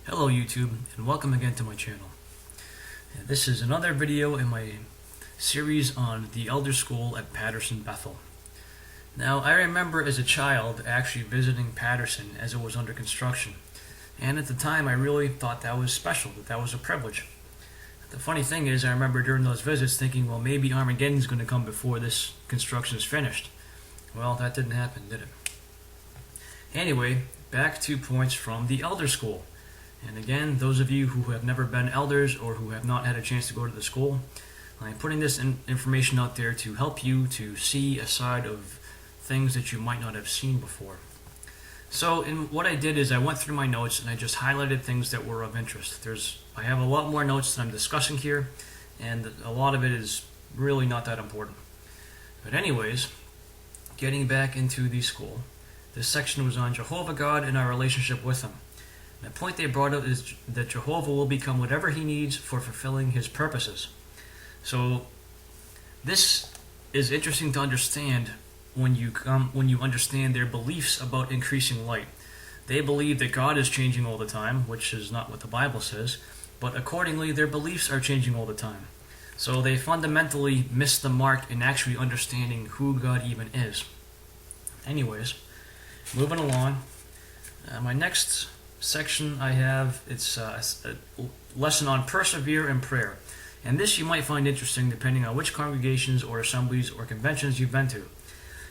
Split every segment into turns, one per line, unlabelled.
Hello YouTube, and welcome again to my channel. This is another video in my series on the Elder School at Patterson Bethel. Now, I remember as a child actually visiting Patterson as it was under construction, and at the time I really thought that was special, that was a privilege. The funny thing is, I remember during those visits thinking, well, maybe Armageddon's going to come before this construction is finished. Well, that didn't happen, did it? Anyway, back to points from the Elder School. And again, those of you who have never been elders or who have not had a chance to go to the school, I'm putting this information out there to help you to see a side of things that you might not have seen before. So what I did is I went through my notes and I just highlighted things that were of interest. I have a lot more notes that I'm discussing here, and a lot of it is really not that important. But anyways, getting back into the school, this section was on Jehovah God and our relationship with Him. The point they brought up is that Jehovah will become whatever he needs for fulfilling his purposes. So this is interesting to understand when you understand their beliefs about increasing light. They believe that God is changing all the time, which is not what the Bible says, but accordingly their beliefs are changing all the time. So they fundamentally miss the mark in actually understanding who God even is. Anyways, moving along, my next section I have, it's a lesson on persevere in prayer, and this you might find interesting depending on which congregations or assemblies or conventions you've been to.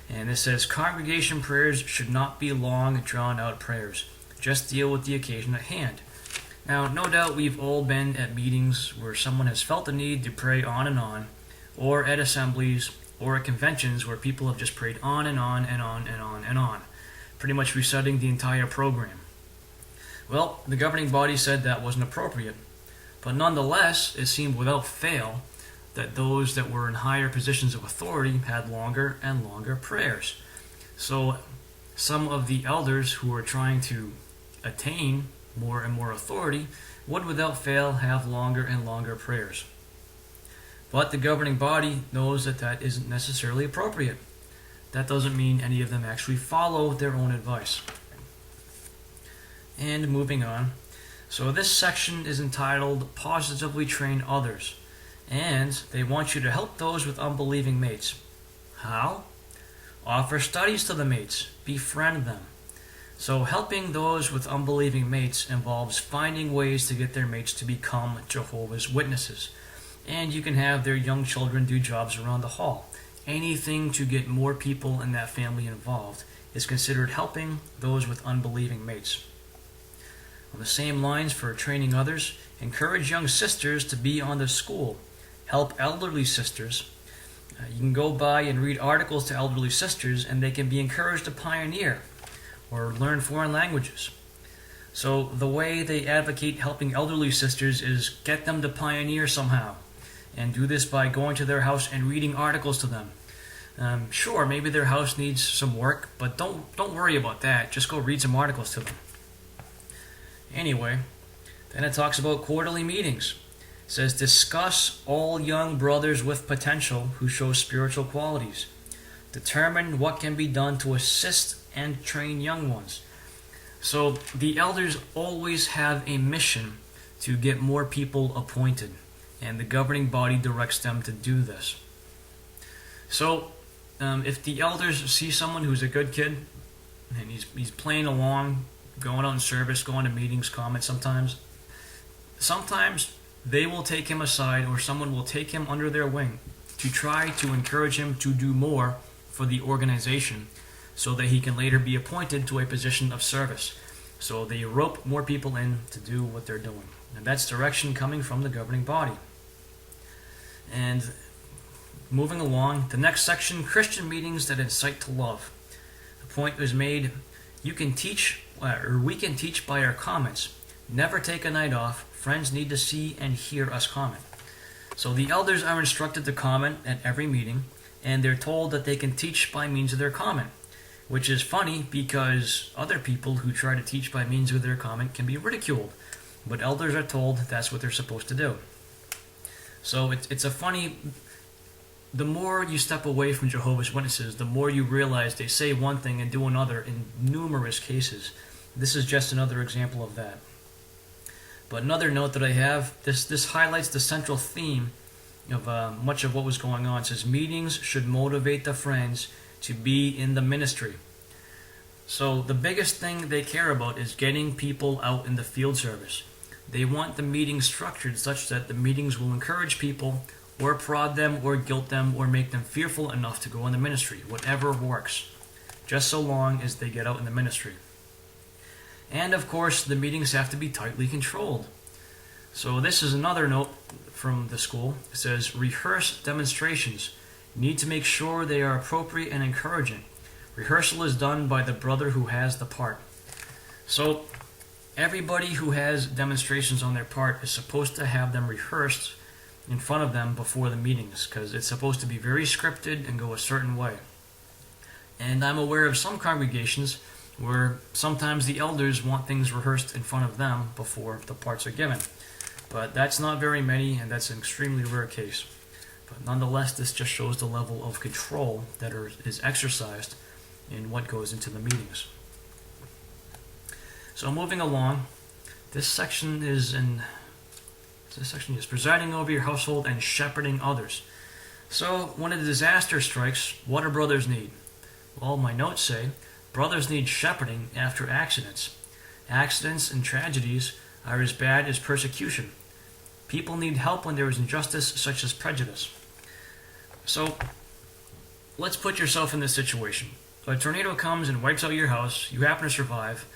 And it says congregation prayers should not be long drawn out prayers, just deal with the occasion at hand. Now, no doubt we've all been at meetings where someone has felt the need to pray on, or at assemblies or at conventions where people have just prayed on and on and on and on and on, pretty much reciting the entire program. Well, the governing body said that wasn't appropriate, but nonetheless, it seemed without fail that those that were in higher positions of authority had longer and longer prayers. So some of the elders who were trying to attain more and more authority would without fail have longer and longer prayers. But the governing body knows that that isn't necessarily appropriate. That doesn't mean any of them actually follow their own advice. And moving on, so this section is entitled Positively Train Others, and they want you to help those with unbelieving mates. How? Offer studies to the mates, befriend them. So helping those with unbelieving mates involves finding ways to get their mates to become Jehovah's Witnesses, and you can have their young children do jobs around the hall. Anything to get more people in that family involved is considered helping those with unbelieving mates. On the same lines for training others, encourage young sisters to be on the school. Help elderly sisters. You can go by and read articles to elderly sisters, and they can be encouraged to pioneer or learn foreign languages. So the way they advocate helping elderly sisters is get them to pioneer somehow, and do this by going to their house and reading articles to them. Sure, maybe their house needs some work, but don't worry about that. Just go read some articles to them. Anyway, then it talks about quarterly meetings. It says, discuss all young brothers with potential who show spiritual qualities. Determine what can be done to assist and train young ones. So the elders always have a mission to get more people appointed, and the governing body directs them to do this. So if the elders see someone who's a good kid, and he's playing along, going out in service, going to meetings, comments sometimes they will take him aside, or someone will take him under their wing to try to encourage him to do more for the organization so that he can later be appointed to a position of service. So they rope more people in to do what they're doing. And that's direction coming from the governing body. And moving along, the next section, Christian meetings that incite to love. The point was made, we can teach by our comments. Never take a night off. Friends need to see and hear us comment. So the elders are instructed to comment at every meeting, and they're told that they can teach by means of their comment, which is funny because other people who try to teach by means of their comment can be ridiculed, but elders are told that's what they're supposed to do. So it's a funny, the more you step away from Jehovah's Witnesses, the more you realize they say one thing and do another in numerous cases. This is just another example of that. But another note that I have, this highlights the central theme of much of what was going on. It says, meetings should motivate the friends to be in the ministry. So the biggest thing they care about is getting people out in the field service. They want the meetings structured such that the meetings will encourage people, or prod them, or guilt them, or make them fearful enough to go in the ministry. Whatever works, just so long as they get out in the ministry. And of course, the meetings have to be tightly controlled. So this is another note from the school. It says, rehearse demonstrations. You need to make sure they are appropriate and encouraging. Rehearsal is done by the brother who has the part. So everybody who has demonstrations on their part is supposed to have them rehearsed in front of them before the meetings, because it's supposed to be very scripted and go a certain way. And I'm aware of some congregations where sometimes the elders want things rehearsed in front of them before the parts are given. But that's not very many, and that's an extremely rare case. But nonetheless, this just shows the level of control that is exercised in what goes into the meetings. So moving along, this section is presiding over your household and shepherding others. So when a disaster strikes, what do brothers need? Well, my notes say, brothers need shepherding after accidents. Accidents and tragedies are as bad as persecution. People need help when there is injustice such as prejudice. So let's put yourself in this situation. A tornado comes and wipes out your house, you happen to survive,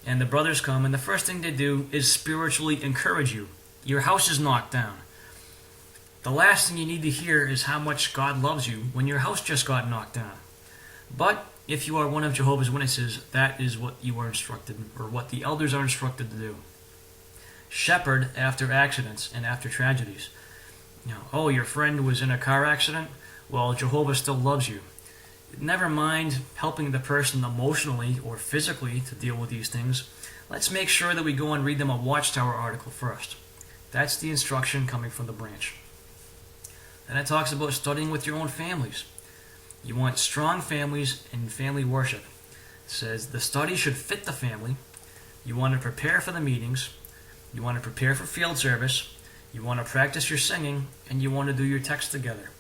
and the brothers come, and the first thing they do is spiritually encourage you. Your house is knocked down. The last thing you need to hear is how much God loves you when your house just got knocked down. But if you are one of Jehovah's Witnesses, that is what you are instructed, or what the elders are instructed to do. Shepherd after accidents and after tragedies. Oh, your friend was in a car accident? Well, Jehovah still loves you. Never mind helping the person emotionally or physically to deal with these things. Let's make sure that we go and read them a Watchtower article first. That's the instruction coming from the branch. Then it talks about studying with your own families. You want strong families and family worship. It says the study should fit the family. You want to prepare for the meetings. You want to prepare for field service. You want to practice your singing, and you want to do your text together.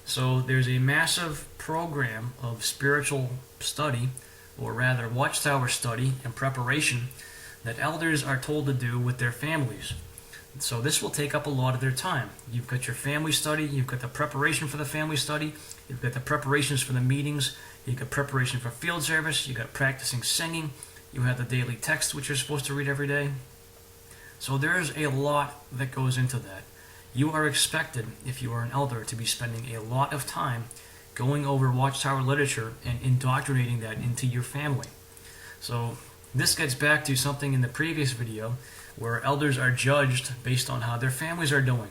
So there's a massive program of spiritual study, or rather Watchtower study and preparation, that elders are told to do with their families. So this will take up a lot of their time. You've got your family study, you've got the preparation for the family study, you've got the preparations for the meetings, you've got preparation for field service, you've got practicing singing, you have the daily text which you're supposed to read every day. So there's a lot that goes into that. You are expected, if you are an elder, to be spending a lot of time going over Watchtower literature and indoctrinating that into your family. So this gets back to something in the previous video where elders are judged based on how their families are doing.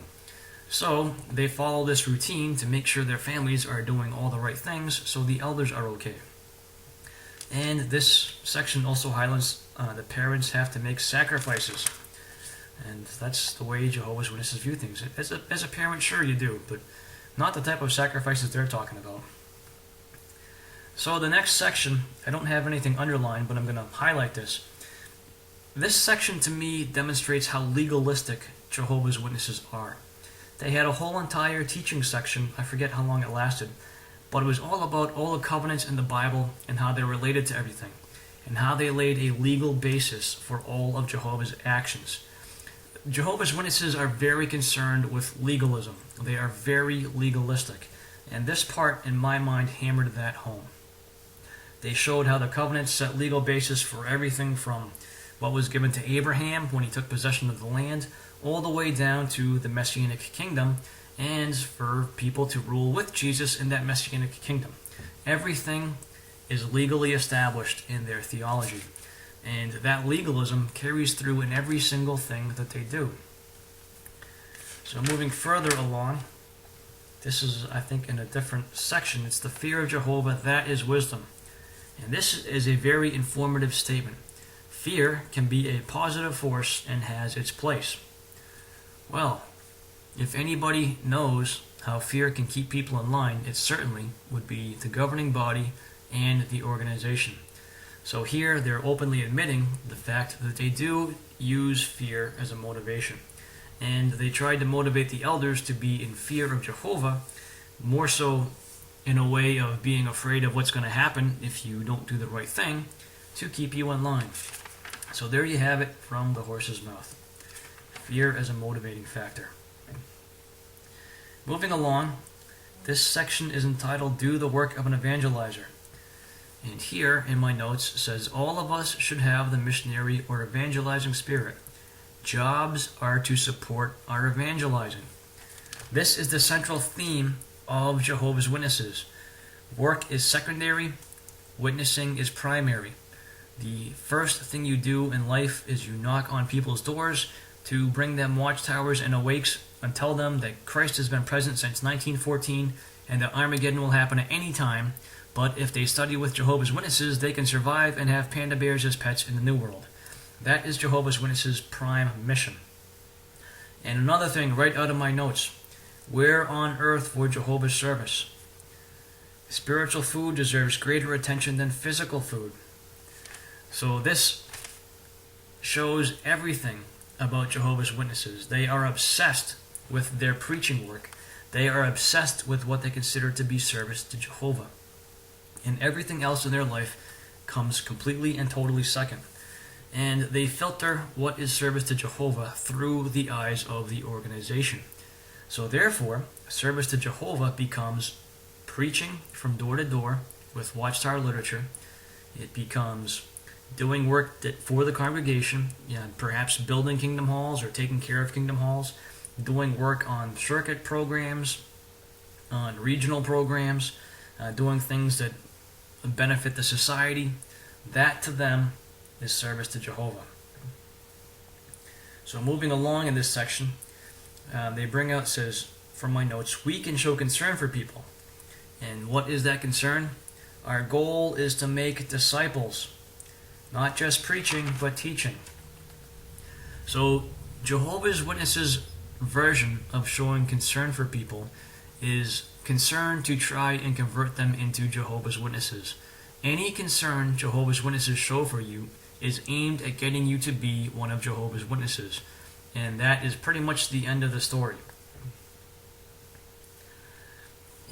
So they follow this routine to make sure their families are doing all the right things so the elders are okay. And this section also highlights that parents have to make sacrifices. And that's the way Jehovah's Witnesses view things. As a parent, sure you do, but not the type of sacrifices they're talking about. So the next section, I don't have anything underlined, but I'm going to highlight this. This section to me demonstrates how legalistic Jehovah's Witnesses are. They had a whole entire teaching section, I forget how long it lasted, but it was all about all the covenants in the Bible and how they're related to everything, and how they laid a legal basis for all of Jehovah's actions. Jehovah's Witnesses are very concerned with legalism. They are very legalistic. And this part, in my mind, hammered that home. They showed how the covenants set legal basis for everything from what was given to Abraham when he took possession of the land, all the way down to the Messianic kingdom, and for people to rule with Jesus in that Messianic kingdom. Everything is legally established in their theology. And that legalism carries through in every single thing that they do. So moving further along, this is, I think, in a different section. It's the fear of Jehovah, that is wisdom. And this is a very informative statement. Fear can be a positive force and has its place. Well, if anybody knows how fear can keep people in line, it certainly would be the governing body and the organization. So here they're openly admitting the fact that they do use fear as a motivation. And they tried to motivate the elders to be in fear of Jehovah, more so in a way of being afraid of what's going to happen if you don't do the right thing to keep you in line. So there you have it from the horse's mouth. Fear as a motivating factor. Moving along, this section is entitled Do the Work of an Evangelizer. And here in my notes says all of us should have the missionary or evangelizing spirit. Jobs are to support our evangelizing. This is the central theme of Jehovah's Witnesses. Work is secondary, witnessing is primary. The first thing you do in life is you knock on people's doors to bring them watchtowers and awakes and tell them that Christ has been present since 1914 and that Armageddon will happen at any time, but if they study with Jehovah's Witnesses, they can survive and have panda bears as pets in the New World. That is Jehovah's Witnesses' prime mission. And another thing right out of my notes, where on earth for Jehovah's service? Spiritual food deserves greater attention than physical food. So this shows everything about Jehovah's Witnesses. They are obsessed with their preaching work. They are obsessed with what they consider to be service to Jehovah. And everything else in their life comes completely and totally second. And they filter what is service to Jehovah through the eyes of the organization. So therefore, service to Jehovah becomes preaching from door to door with Watchtower literature. It becomes doing work for the congregation, perhaps building kingdom halls or taking care of kingdom halls, doing work on circuit programs, on regional programs, doing things that benefit the society. That to them is service to Jehovah. So moving along in this section, they bring out, says, from my notes, we can show concern for people. And what is that concern? Our goal is to make disciples. Not just preaching, but teaching. So Jehovah's Witnesses' version of showing concern for people is concern to try and convert them into Jehovah's Witnesses. Any concern Jehovah's Witnesses show for you is aimed at getting you to be one of Jehovah's Witnesses. And that is pretty much the end of the story.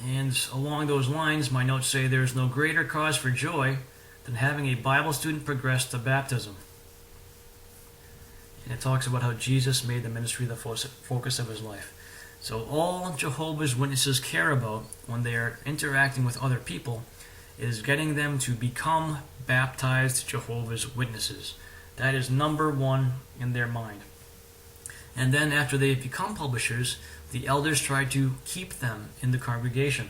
And along those lines, my notes say there's no greater cause for joy than having a Bible student progress to baptism. And it talks about how Jesus made the ministry the focus of his life. So all Jehovah's Witnesses care about when they are interacting with other people is getting them to become baptized Jehovah's Witnesses. That is number one in their mind. And then after they become publishers, the elders try to keep them in the congregation.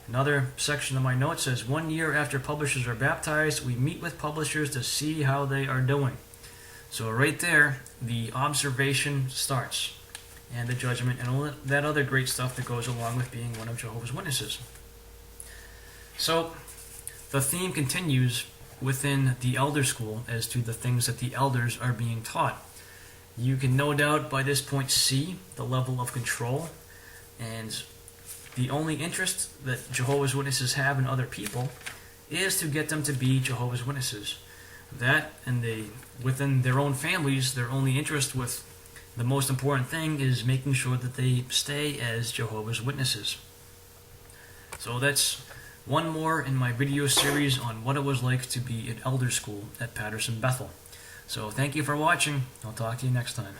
Another section of my notes says, 1 year after publishers are baptized, we meet with publishers to see how they are doing. So right there, the observation starts, and the judgment, and all that other great stuff that goes along with being one of Jehovah's Witnesses. So the theme continues within the elder school as to the things that the elders are being taught. You can no doubt by this point see the level of control, and the only interest that Jehovah's Witnesses have in other people is to get them to be Jehovah's Witnesses. That, and within their own families, their only interest with the most important thing is making sure that they stay as Jehovah's Witnesses. So that's one more in my video series on what it was like to be at elder school at Patterson Bethel. So thank you for watching. I'll talk to you next time.